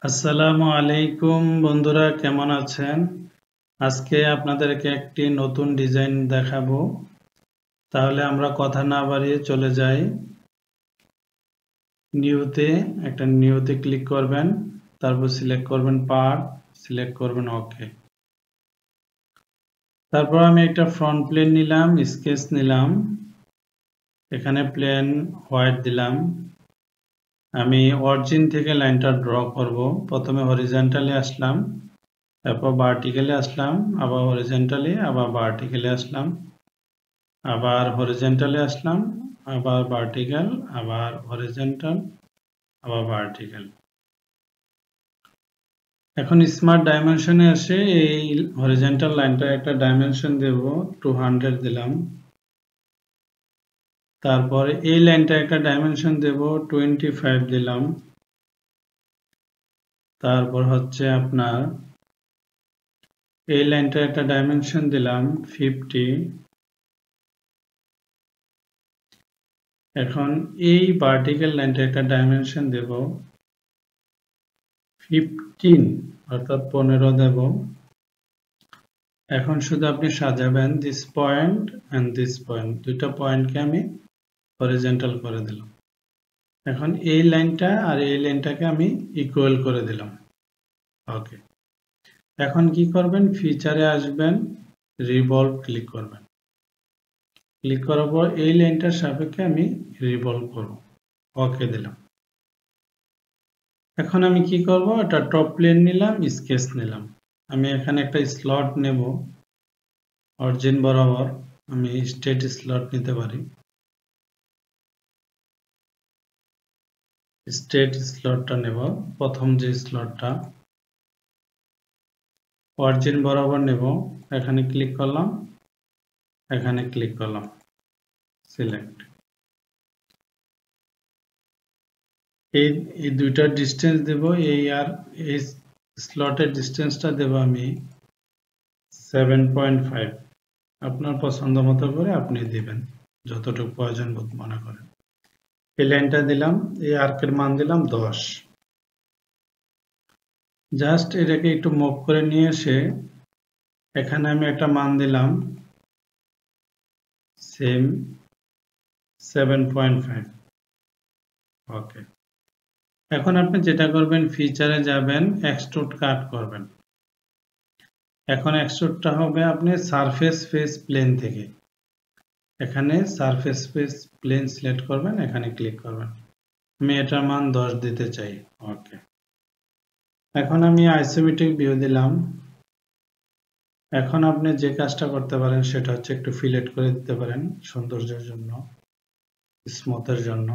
আসসালামু আলাইকুম বন্ধুরা, কেমন আছেন? আজকে আপনাদেরকে একটি নতুন ডিজাইন দেখাবো। তাহলে আমরা কথা না বাড়িয়ে চলে যাই নিউতে ক্লিক করবেন, তারপর সিলেক্ট করবেন পার্ট, সিলেক্ট করবেন ওকে। তারপর আমি একটা ফ্রন্ট প্লেন নিলাম, স্কেচ নিলাম, এখানে প্লেন হোয়াইট দিলাম। আমি অরিজিন থেকে লাইনটা ড্র করব। প্রথমে হরিজন্টালি আসলাম, তারপর ভার্টিক্যালি আসলাম, আবার হরিজন্টালি, আবার ভার্টিক্যালি আসলাম, আবার হরিজন্টালি আসলাম, আবার ভার্টিক্যাল, আবার হরিজন্টাল, আবার ভার্টিক্যাল। এখন স্মার্ট ডাইমেনশনে এসে এই হরিজন্টাল লাইনটা একটা ডাইমেনশন দেব, 200 দিলাম। তারপর এই লাইনটা একটা ডাইমেনশন দেব, 25 দিলাম। তারপর হচ্ছে আপনার এই লাইনটা একটা ডাইমেনশন দিলাম 50। এখন এই ভার্টিক্যাল লাইনটা একটা ডাইমেনশন দেব 15, অর্থাৎ 15 দেব। এখন শুধু আপনি সাজাবেন this point and this point, দুইটা পয়েন্টকে আমি হরিজন্টাল করে দিলাম। এখন এই লাইনটা আর এই লাইনটাকে আমি ইকুয়াল করে দিলাম। ওকে, এখন কি করবেন, ফিচারে আসবেন, রিভলভ ক্লিক করবেন। ক্লিক করার পর এই লাইনটার সাপেক্ষে আমি রিভলভ করব। ওকে দিলাম। এখন আমি কি করব, এটা টপ প্লেন নিলাম, স্কেচ নিলাম। আমি এখানে একটা স্লট নেব, অরিজিন বরাবর আমি স্ট্রেট স্লট নিতে পারি। স্ট্রেট স্লটটা নেব, প্রথম যে স্লটটা অরিজিন বরাবর নেব। এখানে ক্লিক করলাম, এখানে ক্লিক করলাম, সিলেক্ট। এই দুইটার ডিস্টেন্স দেব, এই আর এই স্লটের ডিস্টেন্সটা দেব আমি 7.5। আপনার পছন্দ মতো করে আপনি দিবেন, যতটুকু প্রয়োজন বোধ মনে করেন। এই লাইনটা দিলাম, এই আর্কের মান দিলাম 10। জাস্ট এটাকে একটু মুভ করে নিয়ে এসে এখানে আমি একটা মান দিলাম সেম 7.5। ওকে, এখন আপনি যেটা করবেন, ফিচারে যাবেন, এক্সট্রুড কাট করবেন। এখন এক্সট্রুডটা হবে আপনি সারফেস ফেস প্লেন থেকে। এখানে সারফেস ফেস প্লেন সিলেক্ট করবেন, এখানে ক্লিক করবেন। আমি এটার মান 10 দিতে চাই। ওকে, এখন আমি আইসোমেট্রিক ভিউ দিলাম। এখন আপনি যে কাজটা করতে পারেন সেটা হচ্ছে একটু ফিলেট করে দিতে পারেন সৌন্দর্যের জন্য, স্মুথের জন্য।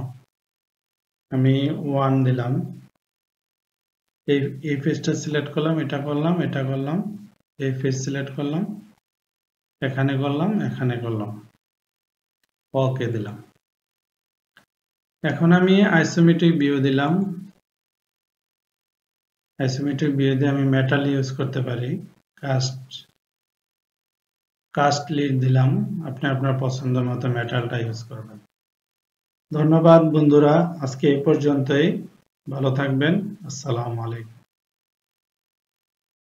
আমি 1 দিলাম। এই ফেসটা সিলেক্ট করলাম, এটা করলাম, এটা করলাম, এই ফেস সিলেক্ট করলাম, এখানে করলাম, এখানে করলাম, ওকে দিলাম। এখন আমি আইসোমেট্রিক ভিউ দিলাম। আইসোমেট্রিক ভিউ দিয়ে আমি মেটাল ইউজ করতে পারি, কাস্ট লিড দিলাম। আপনি আপনার পছন্দ মতো মেটালটা ইউজ করবেন। ধন্যবাদ বন্ধুরা, আজকে এই পর্যন্তই। ভালো থাকবেন। আসসালামু আলাইকুম।